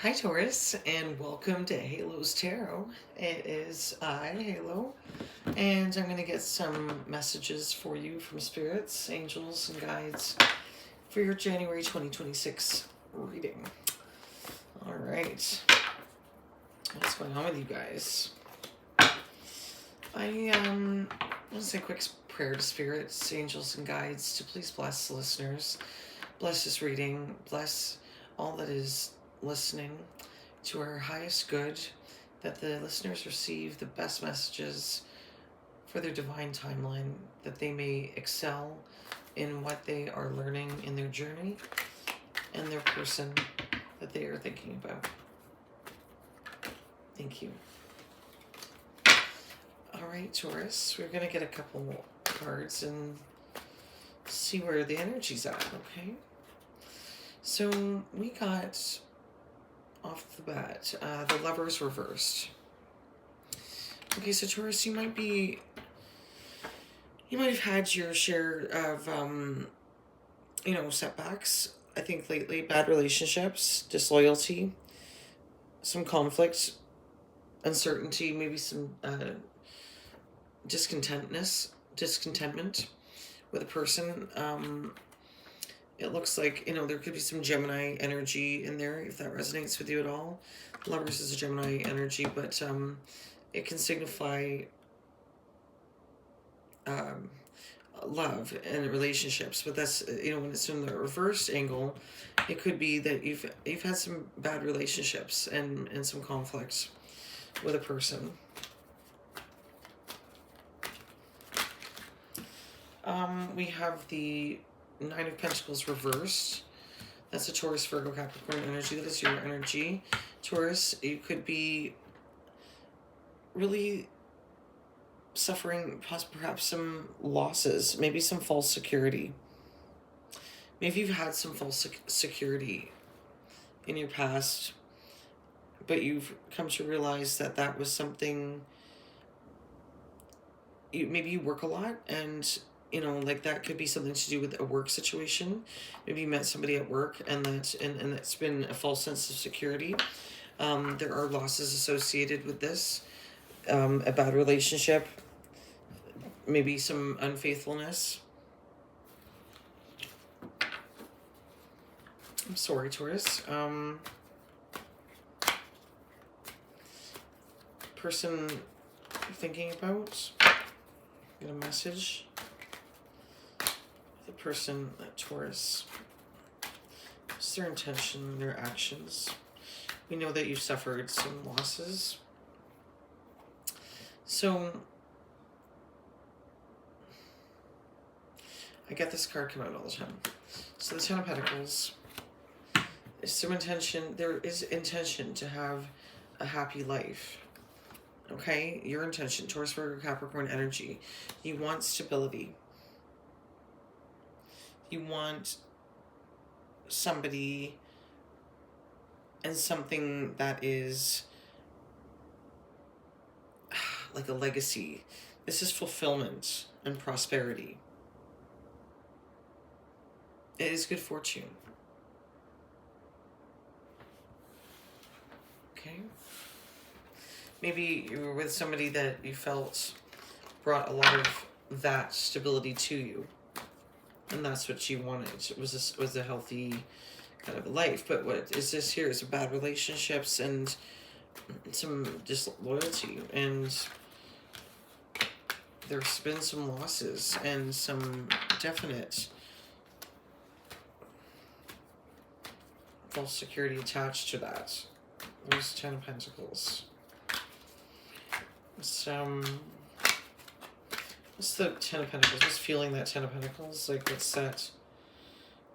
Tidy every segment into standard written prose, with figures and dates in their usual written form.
Hi, Taurus, and welcome to Halo's Tarot. It is I, Halo, and I'm going to get some messages for you from spirits, angels, and guides for your January 2026 reading. All right. What's going on with you guys? I want to say a quick prayer to spirits, angels, and guides to please bless the listeners, bless this reading, bless all that is listening to our highest good, that the listeners receive the best messages for their divine timeline, that they may excel in what they are learning in their journey and their person that they are thinking about. Thank you. All right, Taurus, we're going to get a couple cards and see where the energy's at, okay? So we got off the bat the Lovers reversed. Okay, so Taurus, you might have had your share of setbacks. I think lately, bad relationships, disloyalty, some conflict, uncertainty, maybe some discontentment with a person. It looks like, there could be some Gemini energy in there, if that resonates with you at all. Lovers is a Gemini energy, but it can signify love and relationships. But that's, when it's in the reverse angle, it could be that you've had some bad relationships and some conflicts with a person. We have the Nine of Pentacles reversed. That's a Taurus, Virgo, Capricorn energy. That is your energy. Taurus, you could be really suffering perhaps some losses, maybe some false security. Maybe you've had some false security in your past, but you've come to realize that was something. Maybe you work a lot, and that could be something to do with a work situation. Maybe you met somebody at work, and that's been a false sense of security. There are losses associated with this, a bad relationship, maybe some unfaithfulness. I'm sorry, Taurus. Person you're thinking about, get a message. The person, Taurus, what's their intention, their actions? We know that you've suffered some losses. So I get this card come out all the time. So the Ten of Pentacles is some intention. There is intention to have a happy life. Okay, your intention, Taurus, Virgo, Capricorn energy. You want stability. You want somebody and something that is like a legacy. This is fulfillment and prosperity. It is good fortune. Okay. Maybe you were with somebody that you felt brought a lot of that stability to you, and that's what you wanted. It was a healthy kind of life. But what is this here is bad relationships and some disloyalty, and there's been some losses and some definite false security attached to that. There's 10 of Pentacles. What's the Ten of Pentacles? What's feeling that Ten of Pentacles? Like, what's that?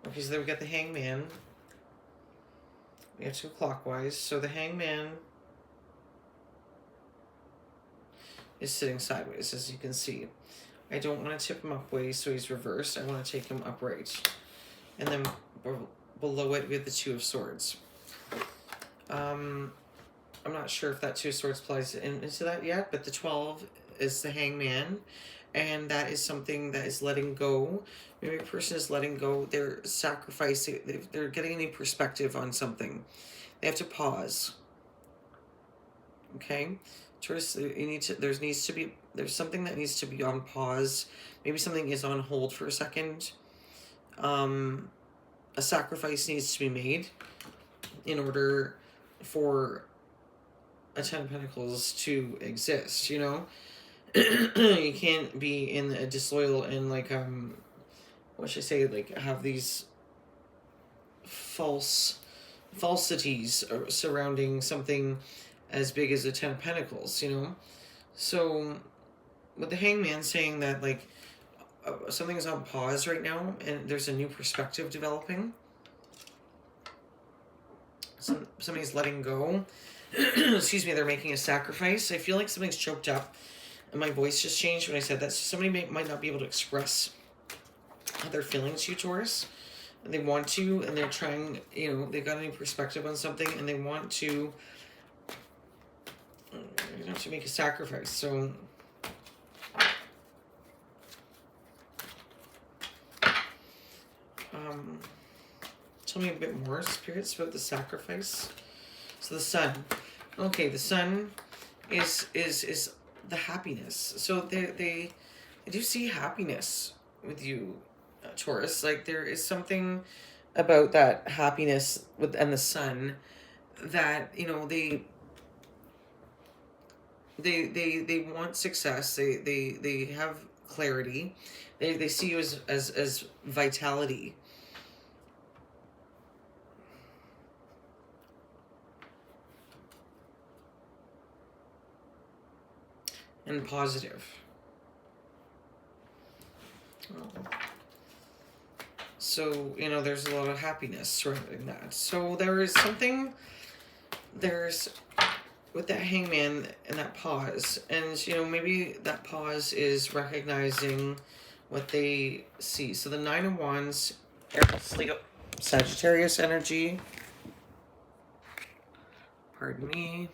Okay, so then we got the Hangman. We have two clockwise. So the Hangman is sitting sideways, as you can see. I don't want to tip him upways, so he's reversed. I want to take him upright. And then below it, we have the Two of Swords. I'm not sure if that Two of Swords applies into that yet, but the 12 is the Hangman, and that is something that is letting go. Maybe a person is letting go. They're sacrificing. They're getting a new perspective on something. They have to pause. Okay, Taurus, you need to. There's something that needs to be on pause. Maybe something is on hold for a second. A sacrifice needs to be made in order for a Ten of Pentacles to exist. You know, you can't be in a disloyal and like what should I say, like have these falsities surrounding something as big as a Ten of Pentacles, you know. So with the Hangman saying that like something is on pause right now and there's a new perspective developing, somebody's letting go. Excuse me, they're making a sacrifice. I feel like something's choked up and my voice just changed when I said that. So somebody might not be able to express their feelings to you, Taurus. And they want to, and they're trying, you know, they got a new perspective on something and they want to, you have to make a sacrifice. So tell me a bit more, spirits, about the sacrifice. So the sun. Okay, the sun is the happiness. So they do see happiness with you, Taurus. Like there is something about that happiness and the sun that, you know, they want success. They have clarity. They see you as vitality. And positive. So, you know, there's a lot of happiness surrounding that. So there is something, with that Hangman and that pause, and, you know, maybe that pause is recognizing what they see. So the Nine of Wands, Aries, Leo, Sagittarius energy. Pardon me.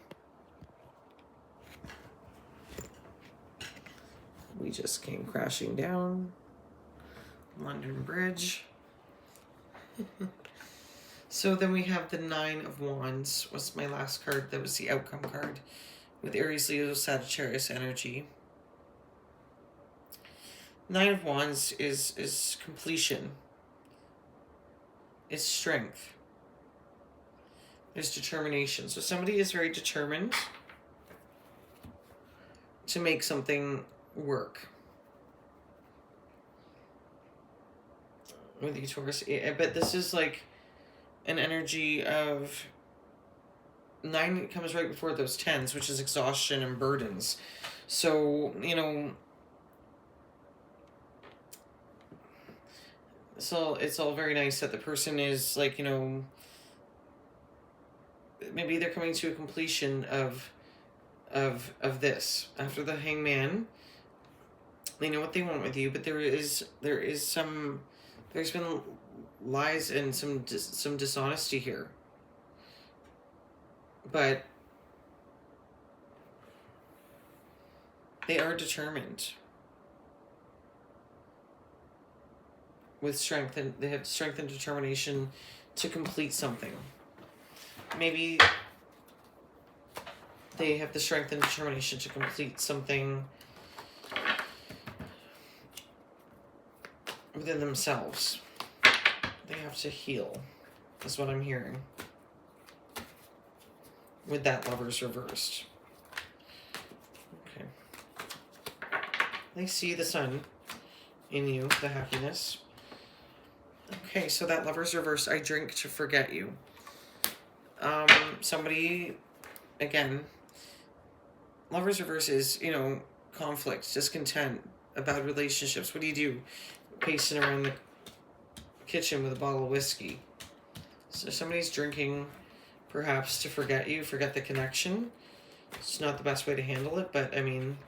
We just came crashing down. London Bridge. So then we have the Nine of Wands. What's my last card? That was the outcome card. With Aries, Leo, Sagittarius energy. Nine of Wands is completion. It's strength. There's determination. So somebody is very determined to make something work with you, Taurus. But this is like an energy of 9 comes right before those 10s, which is exhaustion and burdens. So, you know, so it's all very nice that the person is like, you know, maybe they're coming to a completion of this. After the Hangman, they know what they want with you, but there's been lies and some dishonesty here. But they are determined with strength, and they have strength and determination to complete something. Maybe they have the strength and determination to complete something within themselves. They have to heal, is what I'm hearing. With that Lovers reversed. Okay. They see the sun in you, the happiness. Okay, so that Lovers reversed. I drink to forget you. Somebody, again, Lovers reverse is, you know, conflict, discontent, about relationships. What do you do? Pacing around the kitchen with a bottle of whiskey. So somebody's drinking, perhaps to forget you, forget the connection. It's not the best way to handle it, but I mean,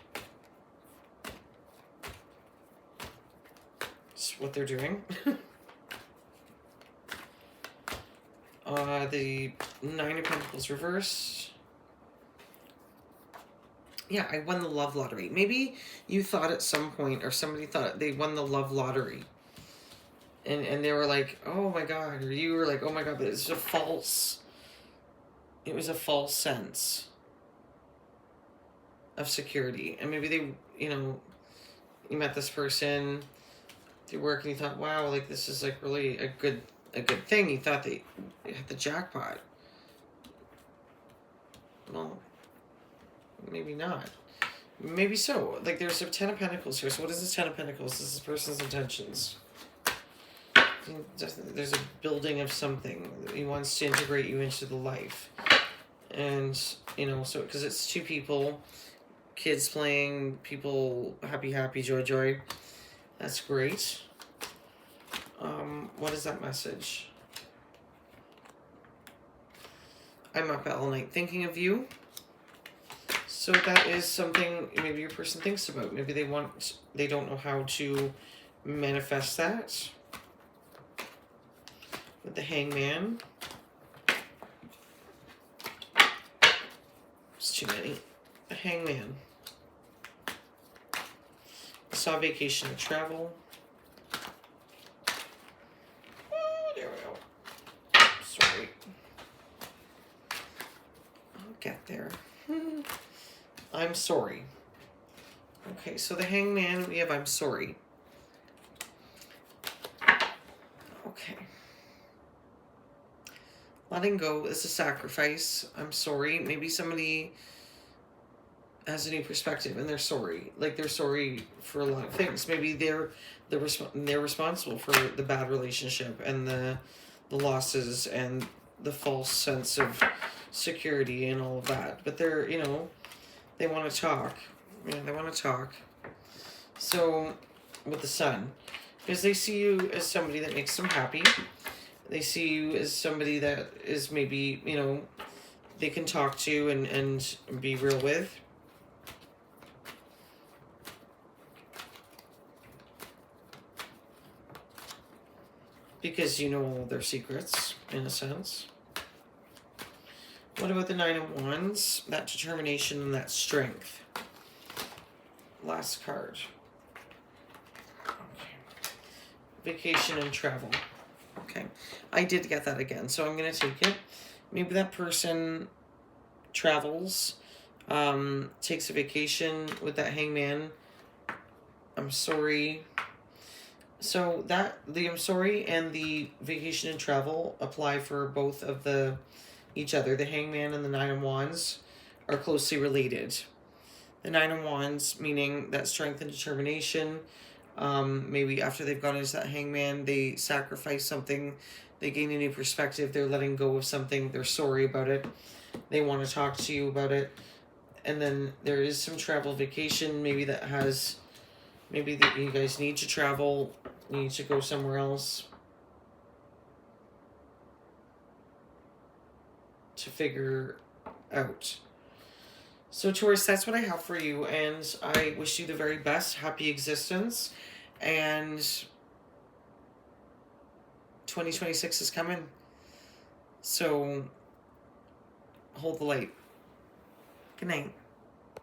it's what they're doing. The Nine of Pentacles reversed. Yeah, I won the love lottery. Maybe you thought at some point, or somebody thought they won the love lottery. And they were like, oh my God. Or you were like, oh my God, but it's a false, it was a false sense of security. And maybe they, you met this person through work and you thought, wow, like this is like really a good thing. You thought they hit the jackpot. Well, maybe not. Maybe so. Like there's a 10 of Pentacles here. So what is this 10 of Pentacles? This is person's intentions. There's a building of something. He wants to integrate you into the life. And, so because it's two people, kids playing, people happy, joy. That's great. What is that message? I'm up all night thinking of you. So that is something maybe your person thinks about. Maybe they don't know how to manifest that. With the Hangman. It's too many. The Hangman. I saw vacation and travel. Oh, there we go. Sorry. I'll get there. I'm sorry. Okay, so the Hangman, we have I'm sorry. Okay. Letting go is a sacrifice. I'm sorry. Maybe somebody has a new perspective and they're sorry. Like they're sorry for a lot of things. Maybe they're responsible for the bad relationship and the losses and the false sense of security and all of that. But they're, they want to talk. They want to talk. So with the Sun, because they see you as somebody that makes them happy. They see you as somebody that is maybe, they can talk to and be real with. Because you know all their secrets, in a sense. What about the Nine of Wands? That determination and that strength. Last card. Okay. Vacation and travel. Okay, I did get that again, so I'm going to take it. Maybe that person travels, takes a vacation with that Hangman. I'm sorry. So the I'm sorry and the vacation and travel apply for both of each other. The Hangman and the Nine of Wands are closely related. The Nine of Wands meaning that strength and determination. Maybe after they've gone into that Hangman, they sacrifice something, they gain a new perspective, they're letting go of something, they're sorry about it, they want to talk to you about it. And then there is some travel vacation, maybe that you guys need to travel, you need to go somewhere else to figure out. So Taurus, that's what I have for you, and I wish you the very best, happy existence, and 2026 is coming, so hold the light. Good night.